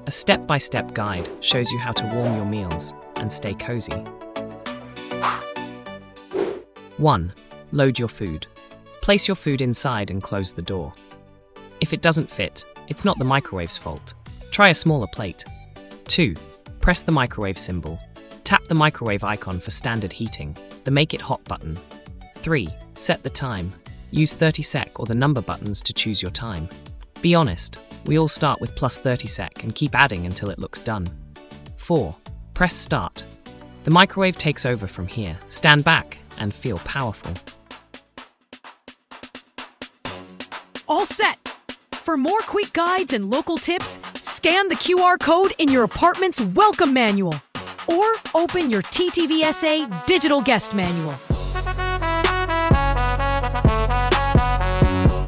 A step-by-step guide shows you how to warm your meals and stay cozy. 1. Load your food. Place your food inside and close the door. If it doesn't fit, it's not the microwave's fault. Try a smaller plate. 2. Press the microwave symbol. Tap the microwave icon for standard heating, the Make It Hot button. 3. Set the time. Use 30 sec or the number buttons to choose your time. Be honest, we all start with plus 30 sec and keep adding until it looks done. 4. Press start. The microwave takes over from here. Stand back and feel powerful. All set! For more quick guides and local tips, scan the QR code in your apartment's welcome manual or open your TTVSA digital guest manual.